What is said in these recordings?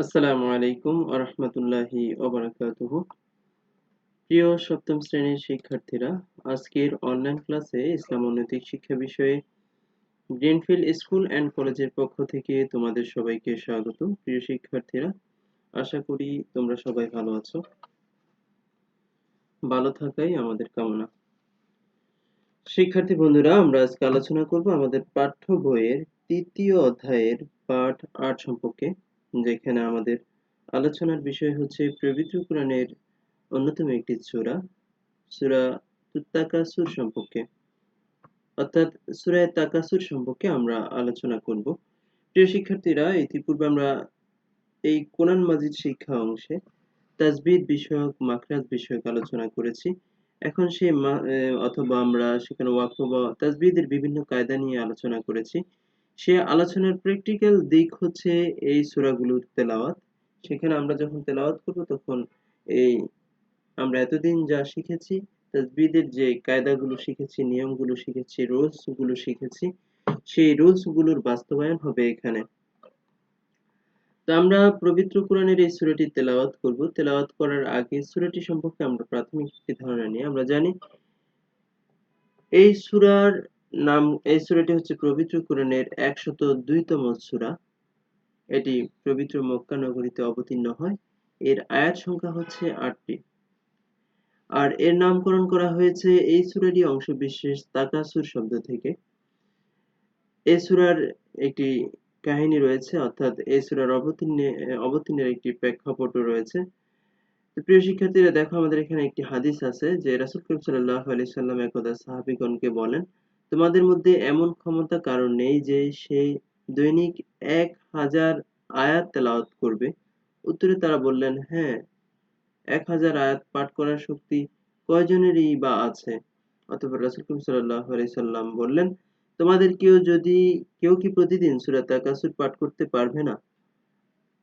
আসসালামু আলাইকুম ওয়া রাহমাতুল্লাহি ওয়া বারাকাতুহু। প্রিয় সপ্তম শ্রেণীর শিক্ষার্থীরা, আজকের অনলাইন ক্লাসে ইসলাম ও নৈতিক শিক্ষা বিষয়ে গ্রিনফিল্ড স্কুল অ্যান্ড কলেজের পক্ষ থেকে তোমাদের সবাইকে স্বাগত। প্রিয় শিক্ষার্থীরা, আশা করি তোমরা সবাই ভালো আছো। ভালো থাকাই আমাদের কামনা। শিক্ষার্থী বন্ধুরা, আমরা আজকে আলোচনা করব আমাদের পাঠ্য বইয়ের ৩য় অধ্যায়ের পাঠ ৮ সম্পর্কে, যেখানে আমাদের আলোচনার বিষয় হচ্ছে পবিত্র কোরআনের অন্যতম একটি সূরা, সূরা তাকাসুর সম্পর্কে, অর্থাৎ সূরা তাকাসুর সম্পর্কে আমরা আলোচনা করব। প্রিয় শিক্ষার্থীরা, ইতিপূর্বে আমরা এই কোরআন মাজিদ শিক্ষা অংশে তাজবিদ বিষয়ক, মাখরাজ বিষয়ক আলোচনা করেছি। এখন সেই অথবা আমরা সেখানে ওয়াকফ বা তাজবিদের বিভিন্ন কায়দা নিয়ে আলোচনা করেছি। সে আলোচনার প্র্যাকটিক্যাল দিক হচ্ছে এই সূরাগুলোর তেলাওয়াত। সেখানে আমরা যখন তেলাওয়াত করব তখন এই আমরা এতদিন যা শিখেছি, তাজবিদের যে কায়দাগুলো শিখেছি, নিয়মগুলো শিখেছি, রুলস গুলো শিখেছি, সেই রুলস গুলোর বাস্তবায়ন হবে এখানে। তো আমরা পবিত্র কোরআনের এই সূরাটি তেলাওয়াত করব। তেলাওয়াত করার আগে সূরাটি সম্পর্কে আমরা প্রাথমিক একটি ধারণা নিই। আমরা জানি এই সূরার নাম, এই সূরাটি হচ্ছে পবিত্র কোরআনের ১০২তম সূরা। এটি পবিত্র মক্কা নগরীতে অবতীর্ণ হয়। এর আয়াত সংখ্যা হচ্ছে ৮টি। আর এর নামকরণ করা হয়েছে এই সূরারই অংশবিশেষ তাকাসুর শব্দ থেকে। এই সূরার একটি কাহিনী রয়েছে, অর্থাৎ এই সূরার অবতীর্ণের একটি প্রেক্ষাপটও রয়েছে। তো প্রিয় শিক্ষার্থীরা, দেখো আমাদের এখানে একটি হাদিস আছে যে রাসূল করিম সাল্লাল্লাহু আলাইহি সাল্লাম একদা সাহাবীগণকে বলেন, তোমাদের মধ্যে এমন ক্ষমতা কারো নেই যে সে দৈনিক ১০০০ আয়াত তেলাওয়াত করবে। উত্তরে তারা বললেন, হ্যাঁ, ১০০০ আয়াত পাঠ করার শক্তি কয়জনেরই বা আছে? অতঃপর রাসূল করিম সাল্লাল্লাহু আলাইহি সাল্লাম বললেন, তোমাদের কেউ কি প্রতিদিন সূরা তাকাসুর পাঠ করতে পারবে না?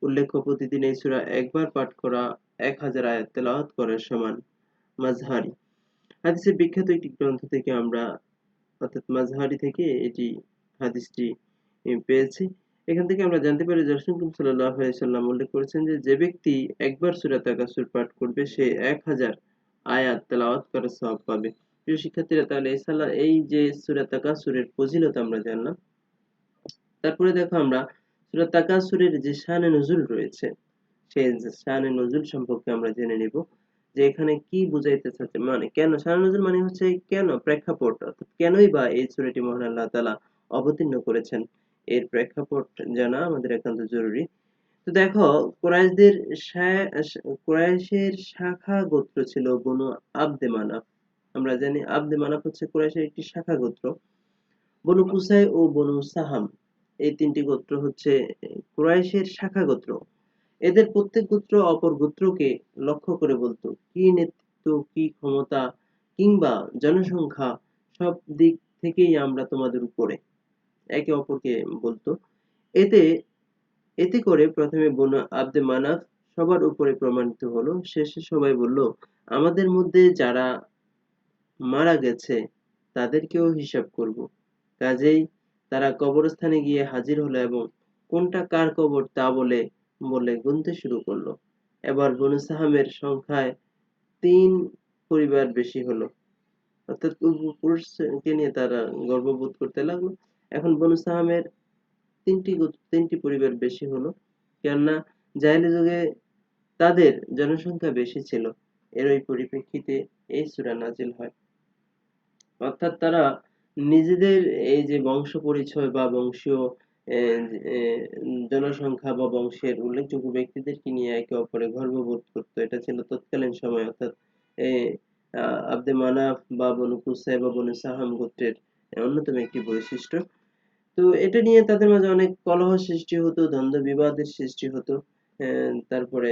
উল্লেখ্য, প্রতিদিন এই সূরা একবার পাঠ করা ১০০০ আয়াত তেলাওয়াত করার সমান। মাজহারি হাদিসের বিখ্যাত একটি গ্রন্থ থেকে আমরা, অর্থাৎ মাজহারি থেকে এটি হাদিসটি পেয়েছি। এখান থেকে আমরা জানতে পারি যে রাসূল করিম সাল্লাল্লাহু আলাইহি সাল্লাম উল্লেখ করেছেন যে ব্যক্তি একবার সূরা তাকাসুর পাঠ করবে সে ১০০০ আয়াত তেলাওয়াত করার সওয়াব পাবে। প্রিয় শিক্ষার্থীরা, তাহলে এই যে সূরা তাকাসুরের ফজিলত আমরা জানলাম। তারপরে দেখো আমরা সূরা তাকাসুরের যে শানে নুজুল রয়েছে, সেই শানে নুজুল সম্পর্কে আমরা জেনে নিব যে এখানে কি বুঝাইতে চাচ্ছে, মানে কেন শানে নুজুল মানে হচ্ছে কেন, প্রেক্ষাপট, অর্থাৎ কেনই বা এই সূরাটি মহান আল্লাহ তাআলা অবতীর্ণ করেছেন, এর প্রেক্ষাপট জানা আমাদের একান্ত জরুরি। তো দেখো, কুরাইশদের কুরাইশের শাখা গোত্র ছিল বনু আব্দে মানাফ। আমরা জানি আব্দে মানাফ হচ্ছে কুরাইশের একটি শাখা গোত্র। বনু কুসাই ও বনু সাহাম, এই তিনটি গোত্র হচ্ছে কুরাইশের শাখা গোত্র। এদের প্রত্যেক গোত্র অপর গোত্রকে লক্ষ্য করে বলতো, কি নেতৃত্ব, কি ক্ষমতা কিংবা জনসংখ্যা, সব দিক থেকেই আমরা তোমাদের উপরে, একে অপরকে বলতো। এতে এতে করে প্রথমে বনু আব্দে মানাফ সবার উপরে প্রমাণিত হলো। শেষে সবাই বলল, আমাদের মধ্যে যারা মারা গেছে তাদেরকেও হিসাব করব। কাজেই তারা কবরস্থানে গিয়ে হাজির হলো এবং কোনটা কার কবর তা বলে বলে গুনতে শুরু করলো। এবার বনু সাহামের সংখ্যায় ৩ পরিবার বেশি হলো, অর্থাৎ পূর্বপুরুষকে নিয়ে তারা গর্ববোধ করতে লাগলো। এখন বনু সাহামের ৩টি পরিবার বেশি হলো, কেননা জাহেলি যুগে তাদের জনসংখ্যা বেশি ছিল। এর ওই পরিপ্রেক্ষিতে এই সূরা নাজিল হয়। অর্থাৎ তারা নিজেদের এই যে বংশ পরিচয় বা বংশীয় এ এ জনসংখ্যা বা বংশের উল্লেখযোগ্য ব্যক্তিদেরকে নিয়ে একে অপরে গর্ববোধ করত। এটা ছিল তৎকালীন সময়, অর্থাৎ এ আব্দে মানাফ বা বনু কুসাই বা বনু সাহাম গোত্রের অন্যতম একটি বৈশিষ্ট্য। তো এটা নিয়ে তাদের মাঝে অনেক কলহ সৃষ্টি হতো, দ্বন্দ্ব বিবাদের সৃষ্টি হতো। তারপরে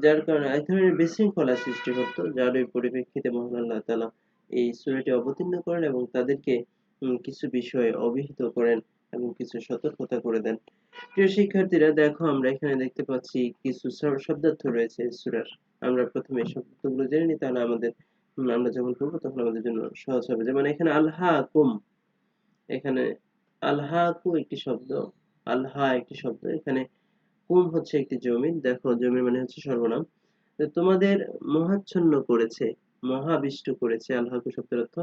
যার কারণে এক ধরনের বিশৃঙ্খলা সৃষ্টি হতো, যার ওই পরিপ্রেক্ষিতে মহান আল্লাহ তাআলা এই সূরাটি অবতীর্ণ করেন এবং তাদেরকে কিছু বিষয়ে অবহিত করেন এবং কিছু সতর্কতা করে দেন। প্রিয় শিক্ষার্থীরা, দেখো আমরা এখানে দেখতে পাচ্ছি কিছু শব্দার্থ রয়েছে এই সূরার। আমরা প্রথমে এই শব্দগুলো জেনে নিই, তাহলে আমাদের আমরা যখন পড়বো তখন আমাদের জন্য সহজ হবে। যেমন এখানে আলহাকুম, এখানে আলহাকু একটি শব্দ, আলহা একটি শব্দ। এখানে কুম হচ্ছে একটি জমির, দেখো জমির মানে হচ্ছে সর্বনাম। তো তোমাদের মোহাচ্ছন্ন করেছে, মহাবিষ্ট করেছে আল্লাহকে শব্দের অর্থ।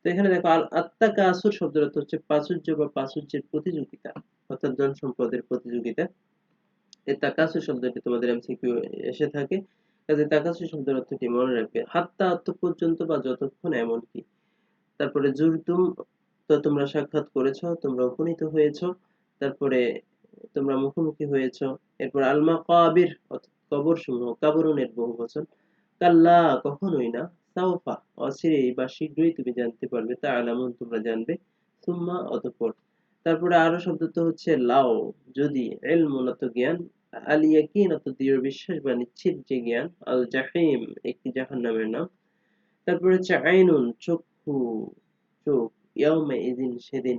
তো এখানে দেখো আত্তাকাসুর শব্দের অর্থ হচ্ছে প্রাচুর্য বা প্রাচুর্যের প্রতিযোগিতা, অর্থাৎ জন সম্পদের প্রতিযোগিতা। এই তাকাসুর শব্দটি তোমাদের এমসিকিউ এসে থাকে, কাজে তাকাসুর শব্দের অর্থটি মনে রাখবে। হাত্তা অর্থ পর্যন্ত বা যতক্ষণ, এমনকি। তারপরে জুরতুম, তো তোমরা সাক্ষাৎ করেছো, তোমরা উপনীত হয়েছো। তারপরে তোমরা মুখোমুখি হয়েছো। এরপর আল মাকাবির অর্থাৎ কবর সমূহ, কাবরুনের বহু বচন। কাল্লা কখনোই না, সাউফা অচিরেই বা শীঘ্রই তুমি জানতে পারবে, তা আলামুন তোমরা জানবে, সুম্মা অতঃপর। তারপরে আরো শব্দ তো হচ্ছে লাও যদি, ইলমুন অত জ্ঞান, আল ইয়াকিন অত দৃঢ় বিশ্বাস বা নিশ্চিত যে জ্ঞান, আল জাহিম একটি জাহান্নামের নাম। তারপরে হচ্ছে আইনুন চক্ষু, চোখ, ইয়াউমা ইদিন সেদিন,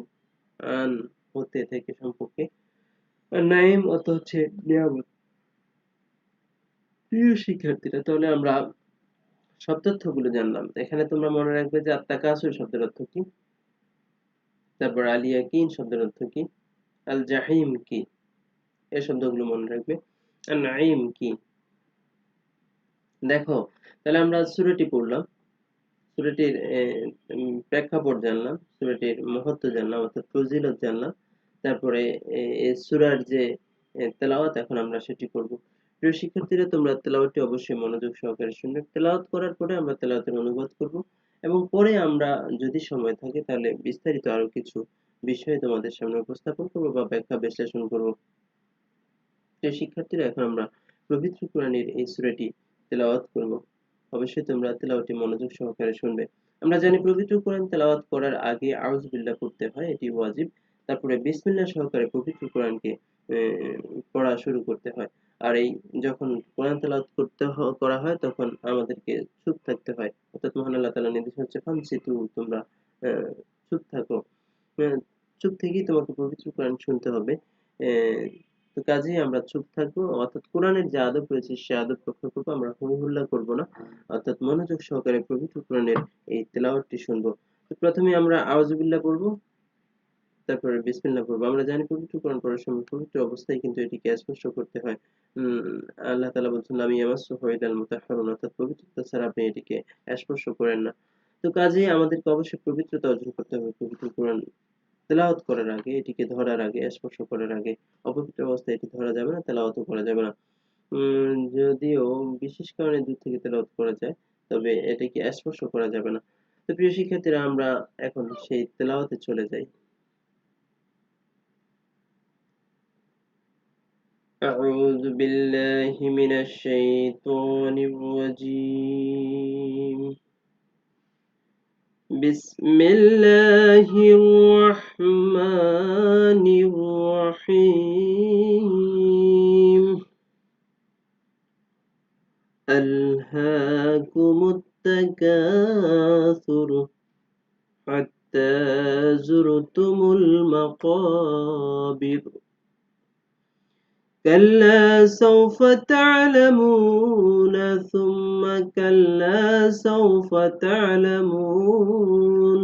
আন হতে থেকে সম্পর্কে, আর নাইম অত হচ্ছে নিয়ামত। প্রিয় শিক্ষার্থীরা, তাহলে আমরা সব তথ্যগুলো জানলাম। এখানে তোমরা মনে রাখবে যে আত্তাকাসুর শব্দের অর্থ কি, তারপর আল ইয়াকিন শব্দের অর্থ কি, আল জাহিম কি, এই শব্দগুলো মনে রাখবে। আর নাইম কি। দেখো, তাহলে আমরা সূরাটি পড়লাম, সূরাটির প্রেক্ষাপট জানলাম, সূরাটির মহত্ব জানলাম অর্থাৎ ফজিলত জানলাম। তারপরে এই সূরার যে তেলাওয়াত, এখন আমরা সেটি করব। প্রিয় শিক্ষার্থীরা, তোমরা তেলাওয়াতটি অবশ্যই মনোযোগ সহকারে শুনবে। তেলাওয়াত করার পরে আমরা তেলাওয়াতের অনুবাদ করব, এবং পরে আমরা যদি সময় থাকে তাহলে বিস্তারিত আরো কিছু বিষয় তোমাদের সামনে উপস্থাপন করব বা ব্যাখ্যা বিশ্লেষণ করব। প্রিয় শিক্ষার্থীরা, এখন আমরা পবিত্র কোরআনের এই সূরাটি তেলাওয়াত করব। অবশ্যই তোমরা তেলাওয়াতটি মনোযোগ সহকারে শুনবে। আমরা জানি পবিত্র কোরআন তেলাওয়াত করার আগে আউযু বিল্লাহ পড়তে হয়, এটি ওয়াজিব। তারপরে বিসমিল্লাহ সহকারে পবিত্র কোরআনকে পড়া শুরু করতে হয়। আর এই যখন কোরআন তেলাওয়াত করা হয় তখন আমাদেরকে চুপ থাকতে হয়, অর্থাৎ মহান আল্লাহ তাআলার নির্দেশ হচ্ছে ফানসিতু, তোমরা আহ, চুপ থাকো। আহ, চুপ থেকেই তোমাকে পবিত্র কোরআন শুনতে হবে। আহ, তো কাজেই আমরা চুপ থাকবো, অর্থাৎ কোরআনের যে আদব রয়েছে সে আদব রক্ষা করবো, আমরা হই হুল্লা করবো না, অর্থাৎ মনোযোগ সহকারে পবিত্র কোরআনের এই তেলাওয়াতটি শুনবো। তো প্রথমে আমরা আউযুবিল্লাহ পড়বো, তারপরে বিসমিল্লাহ পড়বো। আমরা জানি পবিত্র কোরআন পড়ার সময় পবিত্র অবস্থায় কিন্তু এটিকে স্পর্শ করতে হয়। আল্লাহ তাআলা বলছেন লাম ইয়ামাসসুহু ইল্লাল মুতাহহারুন, অর্থাৎ পবিত্রতা ছাড়া আপনি এটিকে স্পর্শ করেন না। তো কাজেই আমাদেরকে অবশ্যই পবিত্রতা অর্জন করতে হবে। পবিত্র কোরআন তেলাওয়াত করার আগে, এটিকে ধরার আগে, স্পর্শ করার আগে অপবিত্র অবস্থায় এটি ধরা যাবে না, তেলাওয়াতও করা যাবে না। যদিও বিশেষ কারণে দূর থেকে তেলাওয়াত করা যায়, তবে এটাকে স্পর্শ করা যাবে না। তো প্রিয় শিক্ষার্থীরা, আমরা এখন সেই তেলাওয়াতে চলে যাই। أعوذ بالله من الشيطان الرجيم. بسم الله الرحمن الرحيم. ألهاكم التكاثر حتى زرتم المقابر. كلا سوف تعلمون ثم كلا سوف تعلمون.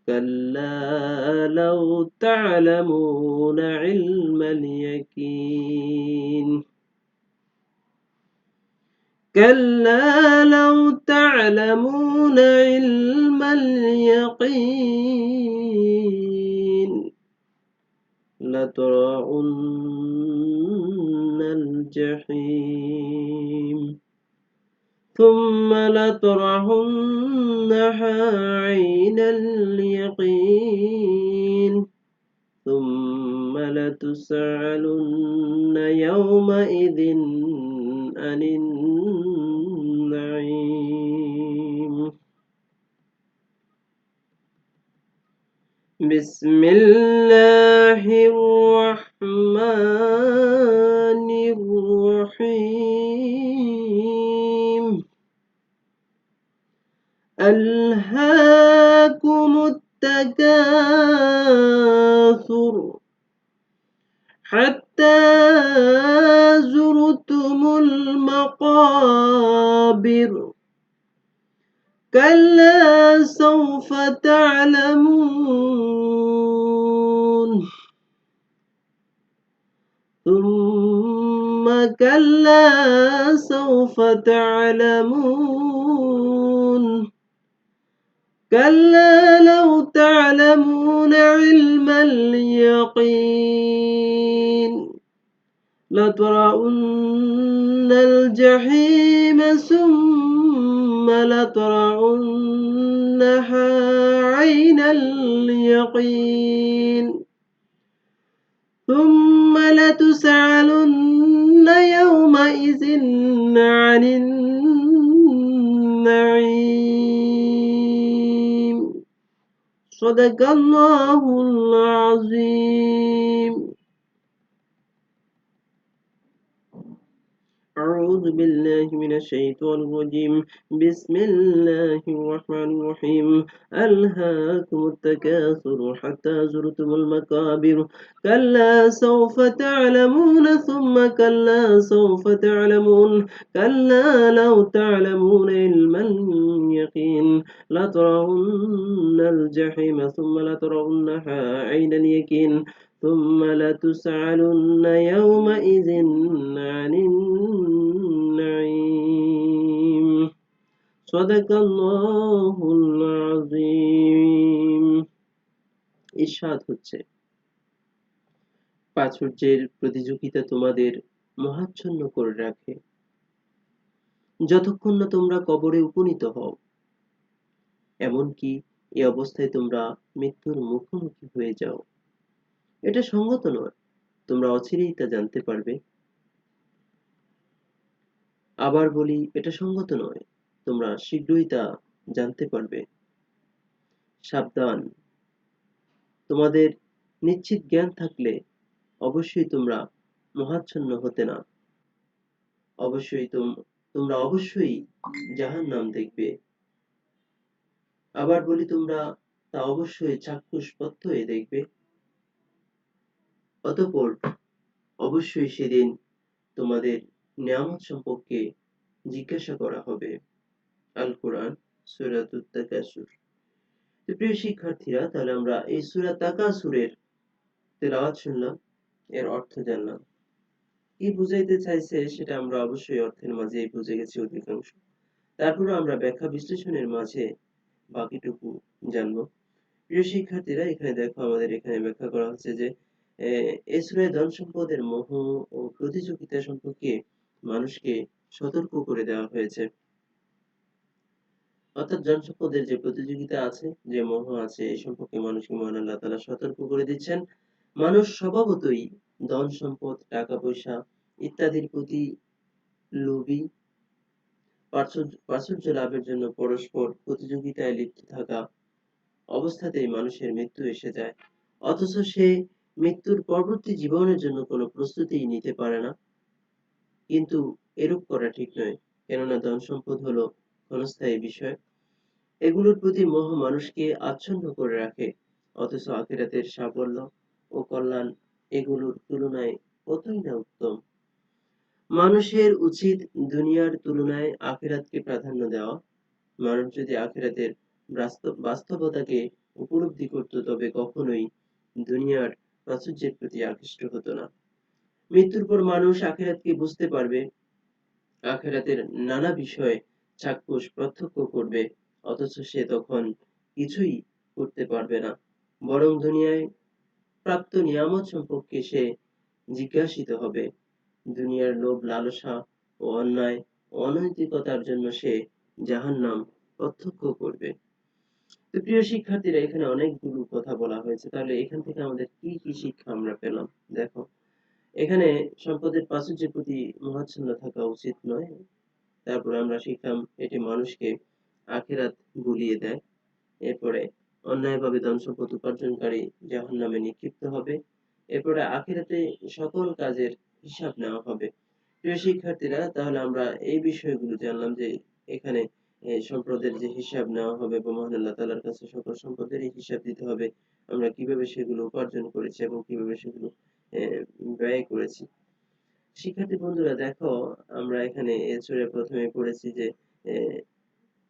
كلا لو تعلمون علم اليقين. كلا لو تعلمون علم اليقين لترون الجحيم ثم لترونها عين اليقين ثم لتسألن يومئذ عن النعيم. بسم الله الرحمن الرحيم. ألهاكم التكاثر حتى زرتم المقابر. كلا سوف تعلمون كلا سوف تعلمون كلا لو تعلمون علم اليقين لترون الجحيم ثم لترونها عين اليقين ثم لتسألن يومئذ عن النعيم صدق الله العظيم أعوذ بالله من الشيطان الرجيم بسم الله الرحمن الرحيم ألهاكم التكاثر حتى زرتم المقابر كلا سوف تعلمون ثم كلا سوف تعلمون كلا لو تعلمون علم اليقين لترون الجحيم ثم لترونها عين اليقين ثم لتسألن يومئذ عن النعيم صدق الله العظيم ইরশাদ হচ্ছে প্রাচুর্যের প্রতিযোগিতা তোমাদের মোহাচ্ছন্ন করে রাখে যতক্ষণ না তোমরা কবরে উপনীত হও এমনকি এই অবস্থায় তোমরা মৃত্যুর মুখোমুখি হয়ে যাও এটা সঙ্গত নয় তোমরা অচিরেই তা জানতে পারবে আবার বলি এটা সঙ্গত নয় তোমরা শীঘ্রই তা জানতে পারবে সাবধান তোমাদের নিশ্চিত জ্ঞান থাকলে অবশ্যই তোমরা মোহাচ্ছন্ন হতে না অবশ্যই তোমরা অবশ্যই জাহান্নাম দেখবে আবার বলি তোমরা তা অবশ্যই চাক্ষুষ প্রত্যয়ে দেখবে অতঃপর অবশ্যই সেদিন তোমাদের নিয়ামত সম্পর্কে জিজ্ঞাসা করা হবে আল কোরআন সূরাতুত তাকাসুর প্রিয় শিক্ষার্থীরা তাহলে আমরা এই সূরা তাকাসুরের তেলাওয়াত শুনলাম এর অর্থ জানলাম কি বুঝাইতে চাইছে সেটা আমরা অবশ্যই অর্থের মাঝেই বুঝে গেছি অধিকাংশ তারপরে আমরা ব্যাখ্যা বিশ্লেষণের মাঝে বাকিটুকু জানবো প্রিয় শিক্ষার্থীরা এখানে দেখো আমাদের এখানে ব্যাখ্যা করা হচ্ছে যে এই সূরায় ধন সম্পদের মোহ ও প্রতিযোগিতা সম্পর্কে মানুষকে সতর্ক করে দেওয়া হয়েছে অর্থাৎ ধন সম্পদের যে প্রতিযোগিতা আছে যে মোহ আছে এই সম্পর্কে মানুষকে মহান আল্লাহ তাআলা সতর্ক করে দিচ্ছেন মানুষ স্বভাবতই ধন সম্পদ টাকা পয়সা ইত্যাদির প্রতি লোভী প্রাচুর্য লাভের জন্য পরস্পর প্রতিযোগিতায় লিপ্ত থাকা অবস্থাতেই মানুষের মৃত্যু এসে যায় অথচ সে মৃত্যুর পরবর্তী জীবনের জন্য কোনো প্রস্তুতিই নিতে পারে না কিন্তু এরূপ করা ঠিক নয় কেননা ধন সম্পদ হলো ক্ষণস্থায়ী বিষয় এগুলোর প্রতি মোহ মানুষকে আচ্ছন্ন করে রাখে অথচ আখিরাতের সাফল্য ও কল্যাণ এগুলোর তুলনায় কতই না উত্তম মানুষের উচিত দুনিয়ার তুলনায় আখিরাতকে প্রাধান্য দেওয়া মানুষ যদি আখিরাতের বাস্তবতাকে উপলব্ধি করত তবে কখনোই দুনিয়ার প্রাচুর্যের প্রতি আকৃষ্ট হতো না মৃত্যুর পর মানুষ আখিরাতকে বুঝতে পারবে আখিরাতের নানা বিষয় চাক্ষুষ প্রত্যক্ষ করবে অথচ সে তখন কিছুই করতে পারবে না বরং দুনিয়ায় প্রাপ্ত নিয়ামত সম্পর্কে সে জিজ্ঞাসিত হবে দুনিয়ার লোভ লালসা ও অন্যায় ও অনৈতিকতার জন্য সে জাহান্নাম প্রত্যক্ষ করবে তো প্রিয় শিক্ষার্থীরা এখানে অনেকগুলো কথা বলা হয়েছে তাহলে এখান থেকে আমাদের কি কি শিক্ষা আমরা পেলাম দেখো এখানে সম্পদের প্রাচুর্যের প্রতি মোহাচ্ছন্ন থাকা উচিত নয় তারপরে আমরা শিখলাম এটি মানুষকে আখিরাত ভুলিয়ে দেয় এরপরে অন্যায়ভাবে ধন সম্পদ উপার্জনকারী জাহান্নামে নিক্ষিপ্ত হবে এরপরে আখিরাতে সকল কাজের হিসাব নেওয়া হবে প্রিয় শিক্ষার্থীরা তাহলে আমরা এই বিষয়গুলো জানলাম যে এখানে সম্পদের যে হিসাব নেওয়া হবে বা মহান আল্লাহ তাআলার কাছে সকল সম্পদেরই হিসাব দিতে হবে আমরা কিভাবে সেগুলো উপার্জন করেছি এবং কিভাবে সেগুলো ব্যয় করেছি শিক্ষার্থী বন্ধুরা দেখো আমরা এখানে এই সূরা প্রথমে পড়েছি যে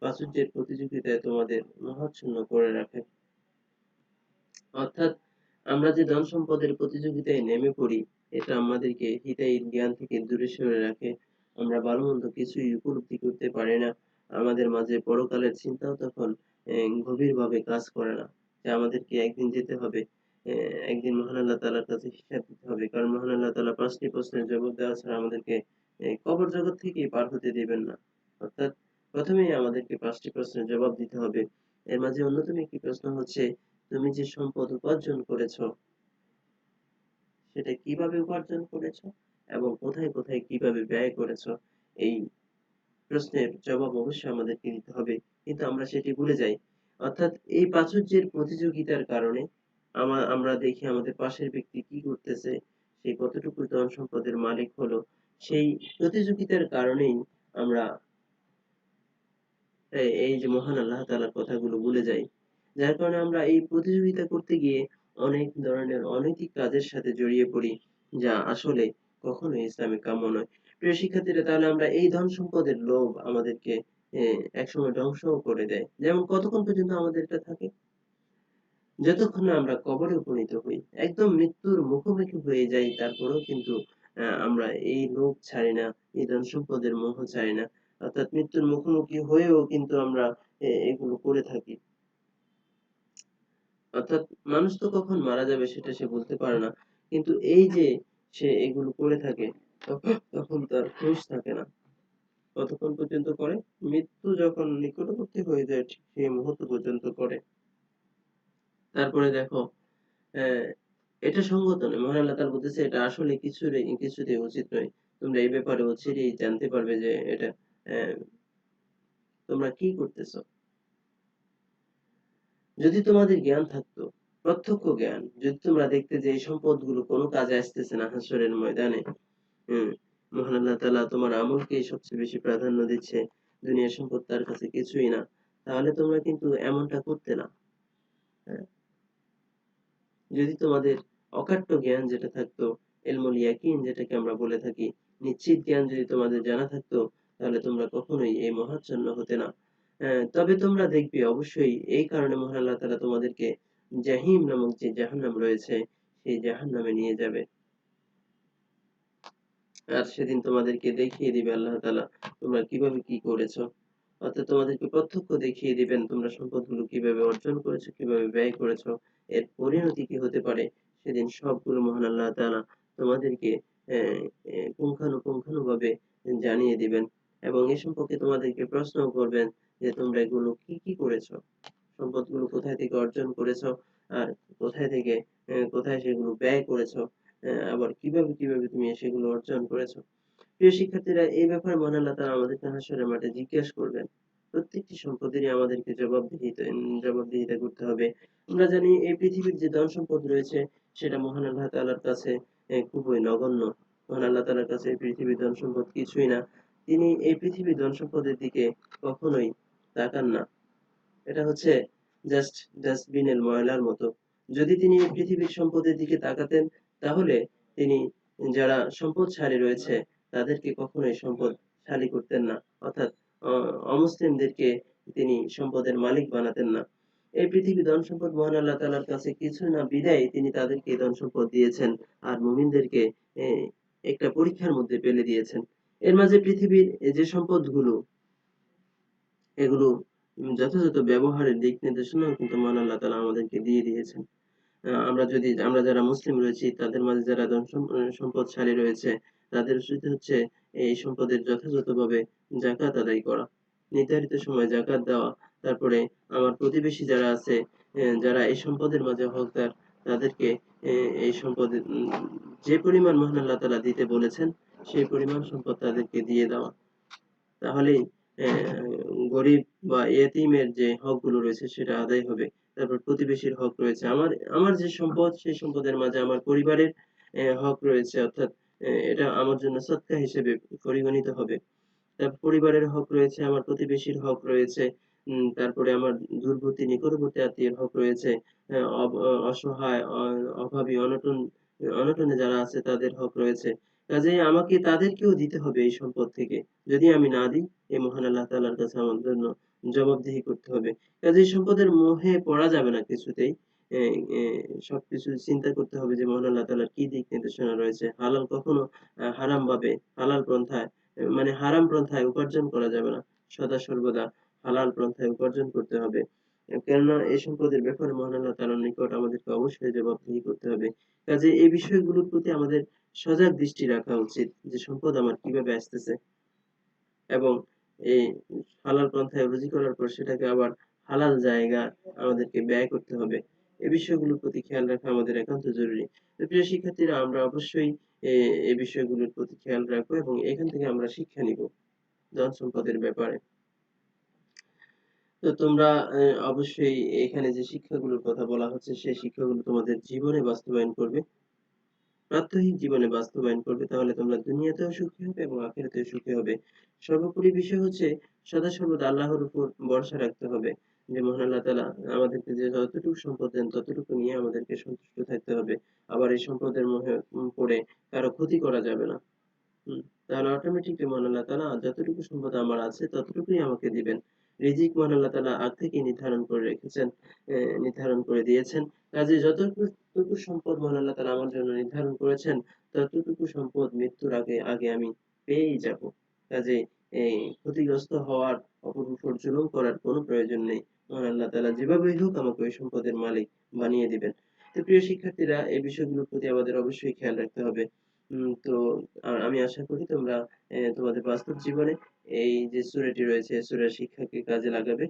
প্রাচুর্যের প্রতিযোগিতায় তোমাদের মোহাচ্ছন্ন করে রাখে অর্থাৎ আমরা যে ধন সম্পদের প্রতিযোগিতায় নেমে পড়ি এটা আমাদেরকে হিতাহিত জ্ঞান থেকে দূরে সরে রাখে। আমরা ভালো-মন্দ কিছুই উপলব্ধি করতে পারি না। আমাদের মাঝে পরকালের চিন্তাও তখন গভীরভাবে কাজ করে না। যে আমাদেরকে একদিন যেতে হবে। একদিন মহান আল্লাহ তাআলার কাছে হিসাব দিতে হবে। কারণ মহান আল্লাহ তাআলা ৫ টি প্রশ্নের জবাব দেওয়া ছাড়া আমাদেরকে কবর জগৎ থেকেই পার হতে দিবেন না। অর্থাৎ ১ম এই আমাদেরকে ৫ টি প্রশ্নের জবাব দিতে হবে। এর মাঝে অন্যতম একটি প্রশ্ন হচ্ছে, তুমি যে সম্পদ উপার্জন করেছ সেটা কিভাবে উপার্জন করেছো এবং কোথায় কোথায় কিভাবে ব্যয় করেছো, এই প্রশ্নের জবাব অবশ্যই আমাদেরকে দিতে হবে, কিন্তু আমরা সেটি ভুলে যাই। অর্থাৎ এই প্রাচুর্যের প্রতিযোগিতার কারণে আমরা দেখি আমাদের পাশের ব্যক্তি কি করতেছে, সে কতটুকু ধন সম্পদের মালিক হলো, সেই প্রতিযোগিতার কারণেই আমরা এই যে মহান আল্লাহ তাআলার কথাগুলো ভুলে যাই। যার কারণে আমরা এই প্রতিযোগিতা করতে গিয়ে অনেক ধরনের অনৈতিক কাজের সাথে জড়িয়ে পড়ি, যা আসলে কখনোই ইসলামে কাম্য নয়। প্রিয় শিক্ষার্থীরা, তাহলে আমরা এই ধন সম্পদের লোভ আমাদেরকে একসময় ধ্বংসও করে দেয়। যেমন কতক্ষণ পর্যন্ত আমাদের এটা থাকে? যতক্ষণ না আমরা কবরে উপনীত হই, একদম মৃত্যুর মুখোমুখি হয়ে যাই, তারপরেও কিন্তু আমরা এই লোভ ছাড়ি না, এই ধন সম্পদের মোহ ছাড়ি না। অর্থাৎ মৃত্যুর মুখোমুখি হয়েও কিন্তু আমরা এগুলো করে থাকি। অর্থাৎ মানুষ তো কখন মারা যাবে সেটা সে বলতে পারে না। কিন্তু এই যে সে এগুলো করে থাকে, তখন তার হুঁশ থাকে না। কতক্ষণ পর্যন্ত করে? মৃত্যু যখন নিকটবর্তী হয়ে যায় ঠিক সেই মুহূর্ত পর্যন্ত করে। তারপরে দেখো, আহ এটা সঙ্গত নয়। মহান আল্লাহ তাআলা বলতেছে এটা আসলে কিছুতেই উচিত নয়। তোমরা এই ব্যাপারে অচিরেই জানতে পারবে যে এটা আহ তোমরা কি করতেছো। যদি তোমাদের জ্ঞান থাকতো, প্রত্যক্ষ জ্ঞান, যদি তোমরা দেখতে যে এই সম্পদগুলো কোনো কাজে আসতেছে না হাসরের ময়দানে, হুম, মহান আল্লাহ তাআলা তোমার আমলকেই সবচেয়ে বেশি প্রাধান্য দিচ্ছে, দুনিয়ার সম্পদ তার কাছে কিছুই না, তাহলে তোমরা কিন্তু এমনটা করতে না। হ্যাঁ? যদি তোমাদের অকাট্য জ্ঞান যেটা থাকতো, ইলমুল ইয়াকিন যেটাকে আমরা বলে থাকি, নিশ্চিত জ্ঞান যদি তোমাদের জানা থাকতো, তাহলে তোমরা কখনোই এই মহাচ্ছন্ন হতে না। তবে তোমরা দেখবে অবশ্যই এই কারণে মহান আল্লাহ তাআলা তোমাদেরকে জাহিম নামক যে জাহান্নাম রয়েছে, সেই জাহান্নামে নিয়ে যাবে। আর সেদিন তোমাদেরকে দেখিয়ে দিবে আল্লাহ তাআলা তোমরা কিভাবে কি করেছো। অর্থাৎ তোমাদেরকে প্রত্যক্ষ দেখিয়ে দিবেন তোমরা সম্পদগুলো কিভাবে অর্জন করেছো, কিভাবে ব্যয় করেছো, এর পরিণতি কি হতে পারে, সেদিন সবগুলো মহান আল্লাহ তাআলা তোমাদেরকে পুঙ্খানুপুঙ্খানুভাবে জানিয়ে দিবেন এবং এ সম্পর্কে তোমাদেরকে প্রশ্নও করবেন যে তোমরা এগুলো কি কি করেছো, সম্পদগুলো কোথায় থেকে অর্জন করেছো, আর কোথায় থেকে কোথায় সেগুলো ব্যয় করেছো, আবার কিভাবে কিভাবে তুমি সেগুলো অর্জন করেছো। প্রিয় শিক্ষার্থীরা, এই ব্যাপারে মহান আল্লাহ তাআলা আমাদেরকে হাসরের মাঠে জিজ্ঞেস করবেন। প্রত্যেকটি সম্পদেরই আমাদেরকে জবাবদিহিতা করতে হবে। আমরা জানি এই পৃথিবীর যে ধন সম্পদ রয়েছে সেটা মহান আল্লাহ তাআলার কাছে খুবই নগণ্য। মহান আল্লাহ তাআলার কাছে এই পৃথিবীর ধন সম্পদ কিছুই না। তিনি এই পৃথিবীর ধন সম্পদের দিকে কখনোই তাকান না। এটা হচ্ছে জাস্ট ডাস্টবিনের ময়লার মতো। যদি তিনি এই পৃথিবীর সম্পদের দিকে তাকাতেন, তাহলে তিনি যারা সম্পদশালী রয়েছে তাদেরকে কখনোই সম্পদশালী করতেন না। অর্থাৎ অমুসলিমদেরকে তিনি সম্পদের মালিক বানাতেন না। এই পৃথিবী ধন সম্পদ মহান আল্লাহ তাআলার কাছে কিছু না বিধায় তিনি তাদেরকে ধন সম্পদ দিয়েছেন আর মুমিনদেরকে একটা পরীক্ষার মধ্যে ফেলে দিয়েছেন। এর মাঝে পৃথিবীর যে সম্পদগুলো, এগুলো যথাযথ ব্যবহারের দিক নির্দেশনাও কিন্তু মহান আল্লাহ তাআলা আমাদেরকে দিয়ে দিয়েছেন। আমরা যারা মুসলিম রয়েছি তাদের মাঝে যারা সম্পদশালী রয়েছে তাদের উচিত হচ্ছে এই সম্পদের যথাযথভাবে যাকাত আদায় করা, নির্ধারিত সময়ে যাকাত দেওয়া। তারপরে আমার প্রতিবেশী যারা আছে, যারা এই সম্পদের মাঝে হকদার, তাদেরকে এই সম্পদের যে পরিমাণ মহান আল্লাহ তাআলা দিতে বলেছেন সেই পরিমাণ সম্পদ তাদেরকে দিয়ে দেওয়া। তাহলেই গরিব বা এতিমের যে হকগুলো রয়েছে সেটা আদায় হবে। তারপর প্রতিবেশীর হক রয়েছে। আমার আমার যে সম্পদ সেই সম্পদের মাঝে আমার পরিবারের হক রয়েছে, অর্থাৎ এটা আমার জন্য সদকা হিসেবে পরিগণিত হবে। তারপর পরিবারের হক রয়েছে, আমার প্রতিবেশীর হক রয়েছে, তারপরে আমার দূরবর্তী নিকটবর্তী আত্মীয়ের হক রয়েছে, অসহায়, অভাবী, অনটনে যারা আছে তাদের হক রয়েছে। কাজেই আমাকে তাদেরকেও দিতে হবে এই সম্পদ থেকে। যদি আমি না দিই, এই মহান আল্লাহ তাআলার কাছে আমার জন্য জবাবদিহি করতে হবে। কাজেই সম্পদের মোহে পড়া যাবে না কিছুতেই। এ এ সবকিছু চিন্তা করতে হবে যে মহান আল্লাহ তাআলার কি দিক নির্দেশনা রয়েছে। হালাল কখনো হারাম ভাবে হালাল পন্থায় মানে হারাম পন্থায় উপার্জন করা যাবে না। সদা সর্বদা হালাল পন্থায় উপার্জন করতে হবে। কেননা এই সম্পদের ব্যাপারে মহান আল্লাহ তাআলার নিকট আমাদেরকে অবশ্যই জবাবদিহি করতে হবে। কাজেই এই বিষয়গুলোর প্রতি আমাদের সজাগ দৃষ্টি রাখা উচিত যে সম্পদ আমার কিভাবে আসতেছে এবং এই হালাল পন্থায় রুজি করার পর সেটাকে আবার হালাল জায়গায় আমাদেরকে ব্যয় করতে হবে। এই বিষয়গুলোর প্রতি খেয়াল রাখা আমাদের একান্ত জরুরি। তো প্রিয় শিক্ষার্থীরা আমরা অবশ্যই এ এই বিষয়গুলোর প্রতি খেয়াল রাখবো এবং এখান থেকে আমরা শিক্ষা নিবো ধন সম্পদের ব্যাপারে। তো তোমরা অবশ্যই এখানে যে শিক্ষাগুলোর কথা বলা হচ্ছে সেই শিক্ষাগুলো তোমাদের জীবনে বাস্তবায়ন করবে। প্রাত্যহিক জীবনে বাস্তবায়ন করবে তাহলে তোমরা দুনিয়াতেও সুখী হবে এবং আখিরাতেও সুখী হবে। সর্বোপরি বিষয় হচ্ছে সদা সর্বদা আল্লাহর উপর ভরসা রাখতে হবে। যে মহান আল্লাহ তাআলা আমাদেরকে যে যতটুকু সম্পদ দেন ততটুকু নিয়ে আমাদেরকে সন্তুষ্ট থাকতে হবে। আবার এই সম্পদের মোহে পড়ে কারো ক্ষতি করা যাবে না। হুম, তাহলে অটোমেটিকলি মহান আল্লাহ তাআলা যতটুকু সম্পদ আমার আছে ততটুকুই আমাকে দিবেন। রিজিক মহান আল্লাহ তাআলা আগ থেকেই নির্ধারণ করে রেখেছেন, নির্ধারণ করে দিয়েছেন। কাজেই যতটুকু সম্পদ মহান আল্লাহ তাআলা আমার জন্য নির্ধারণ করেছেন, ততটুকু সম্পদ মৃত্যুর আগে আমি পেয়েই যাবো। কাজেই এই ক্ষতিগ্রস্ত হওয়ার, অপরের উপর জুলুম করার কোনো প্রয়োজন নেই। মহান আল্লাহ তাআলা যেভাবেই হোক আমাকে ওই সম্পদের মালিক বানিয়ে দিবেন। তো প্রিয় শিক্ষার্থীরা এই বিষয়গুলোর প্রতি আমাদের অবশ্যই খেয়াল রাখতে হবে। তো আমি আশা করি তোমরা তোমাদের বাস্তব জীবনে এই যে সূরাটি রয়েছে সূরার শিক্ষাকে কাজে লাগাবে।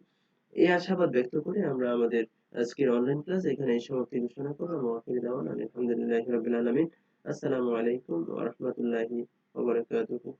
এই আশাবাদ ব্যক্ত করে আমরা আমাদের আজকের অনলাইন ক্লাস এখানেই সমাপ্তি ঘোষণা করলাম। ওয়া আখিরু দাওয়ানা আলহামদুলিল্লাহি রাব্বিল আলামিন। আসসালামু আলাইকুম ওয়া রাহমাতুল্লাহি ওয়া বারাকাতুহু।